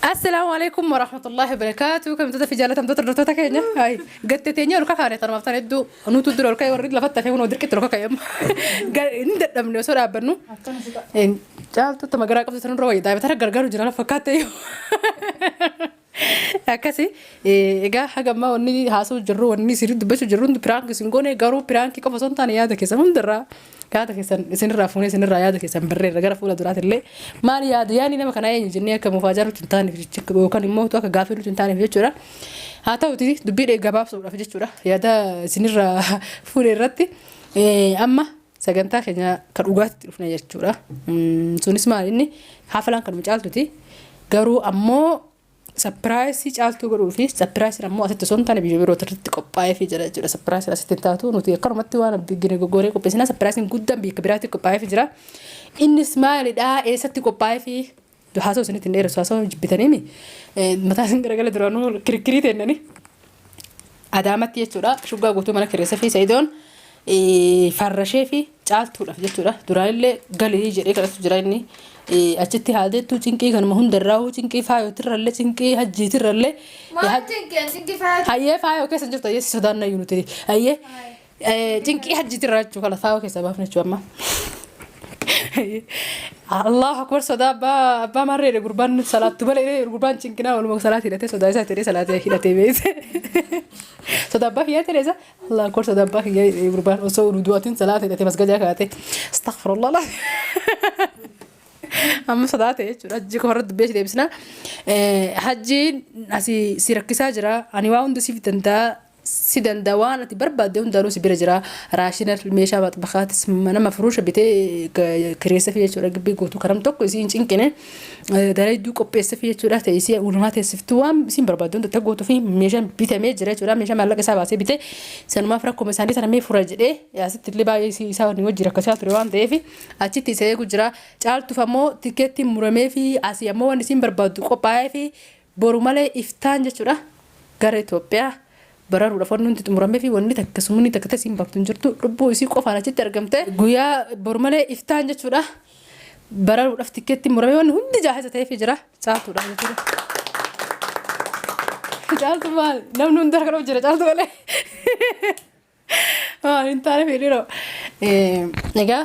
السلام عليكم ورحمة الله وبركاته. كم تدفي جالة تم تطر دوتا كينيا هاي قد تينيا ولك خارج ترى ما بتاعي دو أنو تدور ولك يورد لفت في ونودر كتر لك كيم قال ندر من يسور أبنو إن جال تطر مقرأ قبض ترى روي دايما ترى قرقر جرال فكاتي أكاسي إيجا حاجة ما وني هاسو جرو وني سيرد بس جرون برانك سنقوني قارو برانك كم فصلت أنا يادا كيسا هم درا كذا كيسا سن رافوني سن رايادا كيسا برر رجع فولا درات اللي ما يادا يعني نما كنا يجني كمفاجأة تنتاني في الشك وكان يموت وكجافر تنتاني في الشورى هاتا وتدي دبي جباب صورة في الشورى يادا سن را فولي رتي أما سجنتا كنا كروجات فينا الشورى سونس ما إني حفلان كانوا مجالتي قارو أمو surprise caaltu godhuu fi surprise ammoo asitti son taane biyya biroo irratti qophaa'ee fi jira jechuudha. Surprise asitti taatu nuti akkanumatti waan biggine gogooree qopheessina. Surprise guddaan biyya biraatti qophaa'ee fi jira. Innis maalidhaa eessatti qophaa'ee fi haasoo isinitti hin dheeressu haasoo jibbitanii mataa isin garagala duraanuu kirkirii teennanii adaamatti jechuudha. Shuggaa guutuu mana kireessa fi sayidoon farrashee fi caaltuudhaaf jechuudha. Duraanillee galii jedhee kadhatu jira inni. Achitti haadeetu cinqii kanuma hundarraa cinqii faayotirrallee cinqii hajjiitirrallee hayyee faayoo keessa jirtu hayyee sodaan nayyuu nuti hayyee cinqii hajjiitirraa jechuudha kala faayoo keessa baafna jechuudha amma Allahu akbar sodaa abbaa marreedha gurbaan salaattu balee gurbaan cinqinaa walumaa salaatii hidhatee sodaa isaa hidhatee salaatii hidhatee beekte sodaa abbaa kiyyaa ta'eessa Allahu akbar sodaa abbaa kiyyaa gurbaan osoo duwwaatiin salaatii hidhatee masgajaa kaa'ate astaghfirullah amma sodaate jechuudha hajji kofarratti beeksi deebisna hajjiin asii si rakkisaa jira ani waa hunda siif si danda'a waan ati barbaadde hundaanuu si bira jira raashina meeshaa baxbaqaatis nama furuusha bitee kireessa fi jechuudha gibbii guutuu karam tokko isiin cinqine dalayduu qopheessa fi jechuudha ta'e isii ulumaa teessiftuu waan isiin barbaadde hunda taggootuu fi meeshaan bitamee jira jechuudha meeshaa maallaqa isaa baasee bitee sanumaaf rakkoo isaanii sana mee fura jedhee asitti illee baay'ee isaa wajjin wajjin rakkasaa ture waan ta'eef achitti isa eegu jira caaltuuf ammoo tikeettiin muramee fi asii ammoo waan isiin barbaaddu qophaa'ee fi boru malee iftaan jechuudha gara Itoophiyaa bararuudha fannuun itti xumuramee fi wanni akkasumas takka tasiin baaftuun jirtu lubbuu isii qofaan achitti argamte guyyaa boru malee iftaan jechuudha bararuudhaaf tikeettiin muramee wanni hundi jaahisa ta'eef jira caaltuudha jechuudha. Caaltu maal namni hundi harka jira caaltu malee hin taane fedhiiroo egaa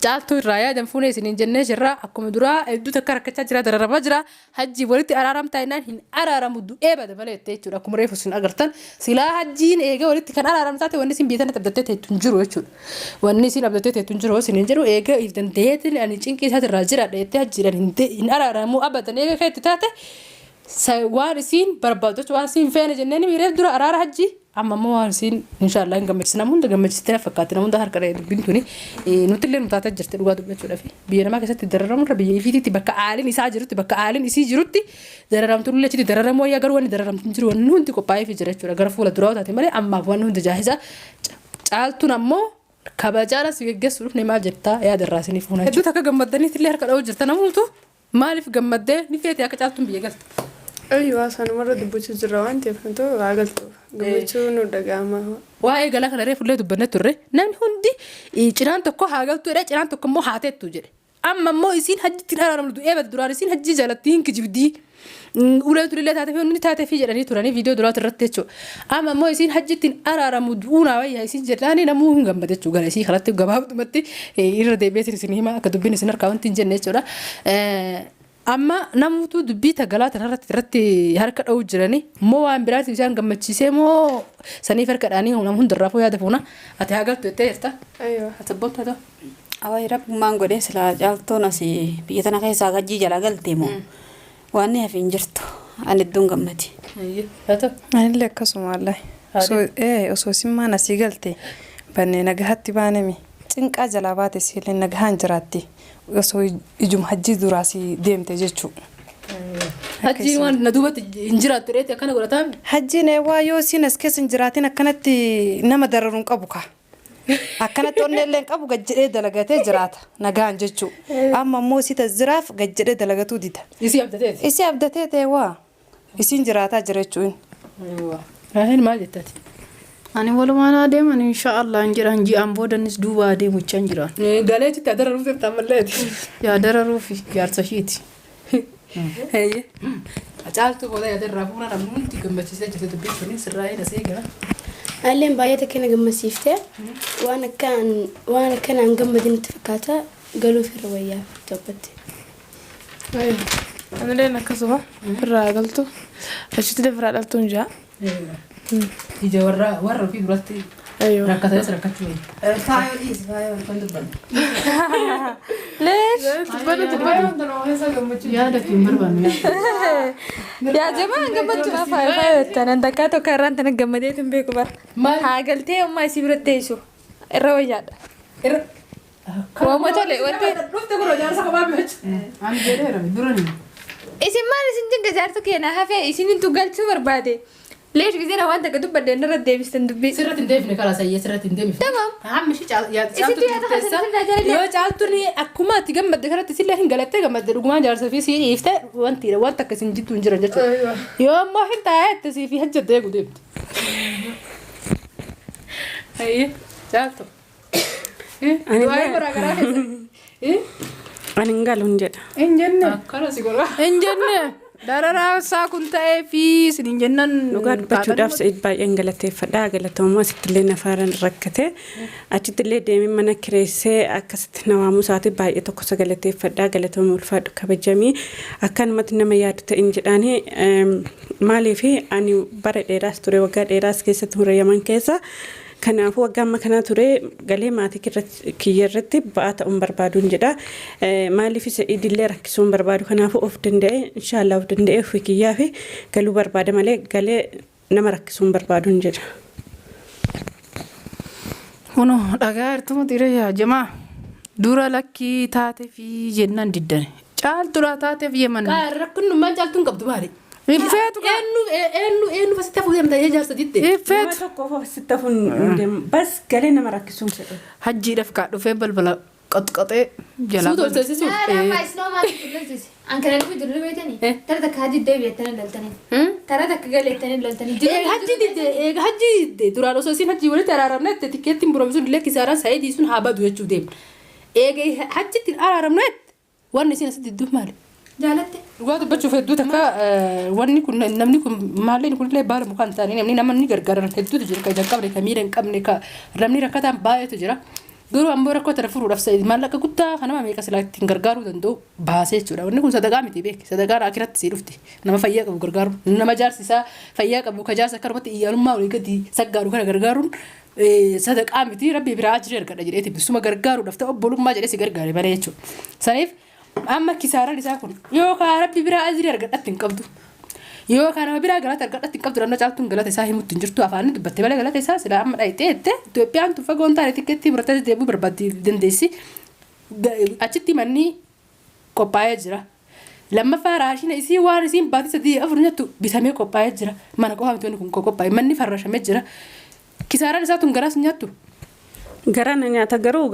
caaltu irraa yaadan fuunee isiniin jennee jirra akkuma duraa hedduu takka rakkachaa jira dararamaa jira hajjii walitti araaramtaa innaan hin araaramu du'ee bada malee jechuudha akkuma reefu isin agartan silaa hajjiin eega walitti kan araaramtaate wanni isin biyyatanii abdattee teettu hin jiru jechuudha wanni isin abdattee teettu hin jiru isin hin jiru eega if dandeetiin ani cinqii isaati irraa jira dheettee hajjiidhaan hin araaramu abadan eega keetti taate waan isin barbaaddu jechuudha waan isin feene jenneen miireef dura araara hajjii amma ammoo waan isin inshallah hin gammachiisna hunda gammachiistee fakkaatti hunda harka dubbintuni nuti illee nutaata jirti dhugaa dubbachuudha fi biyya namaa keessatti dararamu irra biyya ifiititti bakka aaliin isaa jirutti bakka aaliin isii jirutti dararamtu illee achitti dararamu wayyaa garuu wanni dararamtu jiru wanni hundi qophaa'ee fi jira jechuudha gara fuula duraa taate malee ammaaf wanni hundi jaahisa caaltuun ammoo kabajaadhaan si geggeessuudhaaf ni maal jettaa yaadarraa isiniif fuuna hedduu takka gammaddaniitti illee harka dha'uu jirta namuutu maaliif gammaddee ni feete akka caaltuun biyya galta. Ayyuhaa sanuma dubbisu jirra waan ta'eef wanto waagaltu gammachuu nu dhaga'ama. Waa'ee galaa kana reefullee dubbanne turre namni hundi cinaan tokko haa galtuudha cinaan tokko immoo haa teettu jedhe amma immoo isiin hajjitti araaramtu eebata duraan isiin hajjii jaalatti hin kijibdii uleen tulillee taatee fi hundi taatee fi jedhanii turanii viidiyoo duraatu irratti jechuudha amma immoo isiin hajjitti araaramu du'uunaa wayyaa isiin jedhaanii namuu hin gammade jechuudha gara isii kanatti gabaabdumatti irra deebi'eetiin isin hima akka dubbiin isin harkaa wanti hin jenne jechuudha. Amma namoota dubbii tagalaa irratti harka dha'uu jiranii moo waan biraatti isaan gammachiisee moo saniif harka dhaanii nama hundarraafuu yaada fuuna ati haa galtu jettee jirta. Ayyoo. Ati abboota ta'u. Awwaayii rabbummaan godhee silaa caaltoon asii biyya tana keessaa gajjii jala galtee moo waan ni hafi hin jirtu ani iddoon gammati. Haa ta'u. Anillee akkasumaallee osoo simmaan asii galte bannee nagahatti baanemi cinqaa jalaa baate siilee nagahaan jiraatti. Osoo ijum hajjii duraasii deemte jechuudha. Hajjiin waan na duubatti hin jiraattu dheetti akkana godhataan. Hajjiin waa yoo siin as keessa hin jiraatin akkanatti nama dararuun qabu kaa. Akkanatti onnellee qabu gajjedhee dalagatee jiraata nagaan jechuudha. Amma immoo si tasiraaf gajjedhee dalagatuu dida. Isii abdateeti. Isii abdatee ta'e waa isiin jiraataa jira jechuun. Raahin maal jettati? Ani walumaan adeeman inshaallah jiran ji'aan boodanis duuba adeemu jechaan jiran. Galeetti dararuuf deemtaa malleeti. Yaa dararuufi jaarsa ishiiti. caaltu booda yaada fuuna namni hundi gammachiisee jirte dubbiin kun sirraa hin asee gara. Alleen baay'ee takkina gammachiiftee waan akkanaan gammadin itti fakkaata galuuf irra wayyaa jabbatti. Anilleen akkasuma irraa galtu achitti dafiraa dhaltuun jaa. Ija warra ofii duratti rakkatanis rakkachuu wayii. Faayoo dhiis faayoo kan dubbanne. Lees Yaada fi hin barbaanne. yaa jamaa gammachuu faayoo tanan takkaa tokko irraan tana gammadee tun beeku bara. Maal? Haa galtee ummaa isii biratti teessu irra wayyaadha. Waamma tole wanti Dhufte kun ijaarsa kophaa meecha. Ani jedheera durani. isin maal isin jinga jaartu keena hafee isin galchuu barbaade. Lees gisee waan takka dubbadde irra deebistan dubbii. Sirratti hin deebine karaa sayyee sirratti hin deebine. Tamam. Hammi shi caaltu Isitti yaada teessa. kana sirrii Yoo caaltuun akkuma ati gammadde karatti sillee hin galattee gammadde dhugumaan jaarsa fi sii dhiifte wantiidha wanta akkasiin jittuu hin jiran jechuudha. Yoo ammoo hin taa'eette sii fi hajjattee eegu deemte. Hayyee caaltu. Du'aa garaagaraa keessa. Ani hin galu hin jedha. hin jenne. Akkana si godha. Hin jenne. Dararaa isaa kun ta'ee fi isin jennan Dhugaa dubbachuudhaaf Sa'id baay'een galateeffadha. Galatamummaa asittillee nafaaraan rakkate. Achittillee deemee mana kireessee akkasitti nawaamuu isaati baay'ee tokko isa galateeffadha. Galatamummaa ulfaadhu kabajamii akkanumatti nama yaadu ta'in jedhaani maaliif ani bara dheeraas ture waggaa dheeraas keessatti Yaman keessa. Kanaafuu waggaa amma kanaa ture galee maatii kiyya irratti ba'aa ta'uun barbaaduun jedha. Maaliif Sa'idillee rakkisuun barbaadu kanaafuu of danda'e inshaallah of danda'e ofii kiyyaa fi galuu barbaada malee galee nama rakkisuun barbaaduun jedha. Kuno dhagaa irtuma dhiira yaa jamaa dura lakkii taatee fi jennaan diddane caaltuudhaa taatee fi yeman. Rakkinummaan caaltuun qabdu maali? Infeetu Eenyu fasitti hafuu deemta ijaarsa ditte. Nama infeetu tokko of asitti hafuun bas galee nama rakkisuun fedhe. hajjiidhaaf kaa dhufee balbala qaxqaxee jalaa. Suuta olseessisuuf. Ankan aku dulu betani. Tara tak haji deh betani laltani. Tara tak galetani laltani. Hajji didde duraan osoo isin hajji walitti araaramnetti tikkeettiin buramsuun illee kisaaraan Sa'idii sun haa badu jechuu deemna. Eega hajjitti araaramnetti wanni isin asitti didduuf maali? Jalatte. Dhugaa dubbachuuf hedduu takka wanni kun namni kun maalleen kunillee baala mukaan ta'anii namni gargaaran hedduutu jira kan hin qabne kan miidha hin qabne kan namni rakkataan baay'eetu jira. Garuu ammoo rakkoo tana furuudhaaf maallaqa guddaa kan nama meeqa silaa ittiin gargaaruu danda'u baasee jechuudha. Wanni kun sadaqaa miti beeki. Sadaqaan akiratti sii dhufti. Nama fayyaa qabu gargaaru. Nama jaarsi isaa fayyaa qabu ka jaarsa akkanumatti iyyaalummaa walii gadi saggaaru kana gargaaruun sadaqaa miti rabbi biraa ajiree argadha jedheeti bisuma gargaaruudhaaf ta'u obbolummaa jedhee si gargaare malee jechuudha. Saniif amma kisaaraan isaa kun yookaan rabbi biraa ajiree argadhatti hin qabdu. Yookaan nama biraa galata argadhatti hin qabdu naannoo caaltuun galata isaa himutti hin jirtu afaan dubbattee malee galata isaa silaa amma dhayitee jettee Itoophiyaan tuffa goontaan tikkeettii murteessee deebuu barbaaddi dandeessi. Achitti manni qophaa'ee jira. Lammaffaa raashina isii waan isiin baatii sadii afur nyattu bitamee qophaa'ee jira. Mana qofaa mitoonni kun qophaa'e manni farrashamee jira. Kisaaraan isaa tun garaas nyattu. Garaan nyaata garuu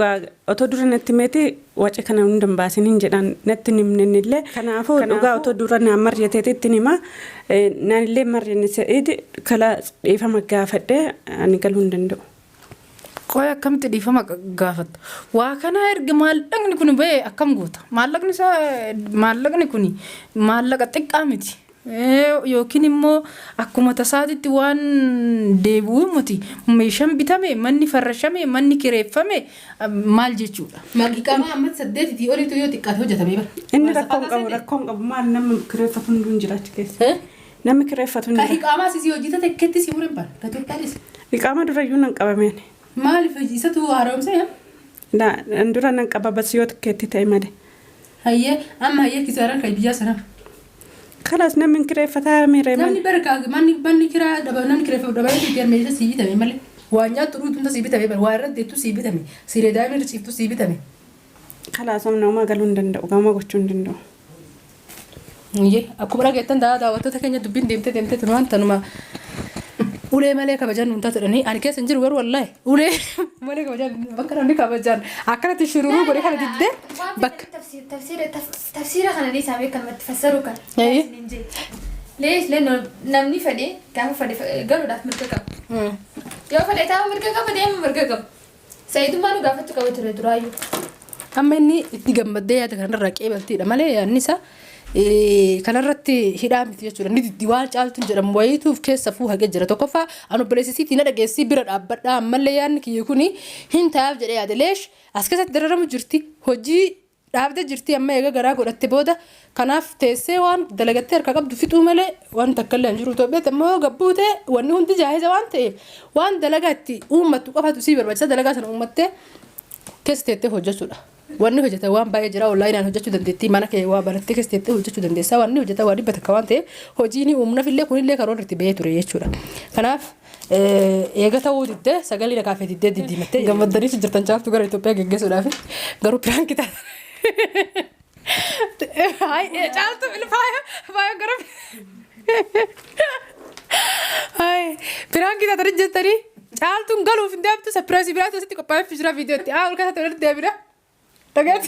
otoo dura natti meeti waca kana hundan baasin hin jedhan natti nimnenillee kanaafuu dhugaa otoo dura naan marjateetti nima naanillee marjenne Sa'id kala dhiifama gaafadhe ani galuu hin danda'u. Qoy akkamitti dhiifama gaafatta. Waa kana erga maallaqni kun ba'e akkam goota. Maallaqni kun maallaqa xiqqaa miti. Yookiin immoo akkuma tasaatitti waan deebi'u miti meeshaan bitame manni farrashame manni kireeffame maal jechuudha. Maaqiqaama amma 8 oliitu yoo xiqqaate hojjetamee bara. Inni rakkoon qabu maal nama kireeffatu hunduun jira achi keessa. Namni kireeffatu Ka hunduun. hiqaamaa sisii hojii takkeetti si muren bara. Ka Itoophiyaanis. Iqaama durayyuu nan qabameen. Maaliif isatu haaromsee? Dura nan qaba bas yoo tikkeetti ta'e malee. Hayyee amma hayyee kisaaraan kan biyyaa sana. Kalaas namni kireeffataa miiree Namni barka manni kiraa namni kireeffatu dabalee itti armeessa sii bitame malee. Waan nyaattu dhuutumta sii bitame bara. Waa irratti deettu sii bitame. Siree daa'imni riciiftu sii bitame. kalaas nama galuu hin danda'u gama gochuu hin danda'u. Hayyee akkuma dhageettan daawwattoota keenya dubbiin deemtee tunu waan tanuma. Ulee malee kabajaan nuun taatudhani ani keessa hin jiru garuu wallaahi ulee malee kabajaan bakka namni kabajaan akkanatti shururuu godhe kana diddee bakka. Tafsiira kana ni saamee kan matti fassaru kan. Lees namni fedhe gaafa fedhe galuudhaaf mirga qaba. Yoo fedhe taa'u mirga qaba deemu mirga qaba. Sa'iidummaa nu gaafachuu qaba ture duraayyuu. Amma inni itti gammaddee yaada kanarraa qeebaltiidha malee yaadni isaa kanarratti hidhaa miti jechuudha ni diddi waan caaltuun jedhamu wayituuf keessa fuu hagee jira tokkoffaa anu bileessisiitii na dhageessii bira dhaabbadhaa ammallee yaadni kiyya kuni hin taa'aaf jedhee yaade leesh as keessatti dararamu jirti hojii dhaabdee jirti amma eega garaa godhatte booda kanaaf teessee waan dalagattee harka qabdu fixuu malee waan takkallee hin jiru Itoophiyaatti ammoo gabbuute wanni hundi jaahiza waan ta'eef waan dalagaatti uummattu qofatu sii barbaachisa dalagaa sana uummattee keessa teettee hojjechuudha. Wanni hojjeta waan baay'ee jira onlaayinaan hojjechuu dandeettii mana kee waa barattee keessa teettee hojjechuu dandeessaa wanni hojjeta waa dhibba takka waan ta'eef hojiin uumnaaf illee kunillee karoora itti bahee ture jechuudha. Kanaaf eega ta'uu diddee sagalee nakaafee diddee diddiimattee gammaddaniitu jirtan caaltu gara Itoophiyaa geggeessuudhaaf garuu piraankii taata. Caaltu faaya gara piraankii taata jettanii caaltuun galuuf hin deemtu sapiraasii biraatti asitti qophaa'eef jira viidiyootti ol kaasa ta'e walitti deebina. Tagad.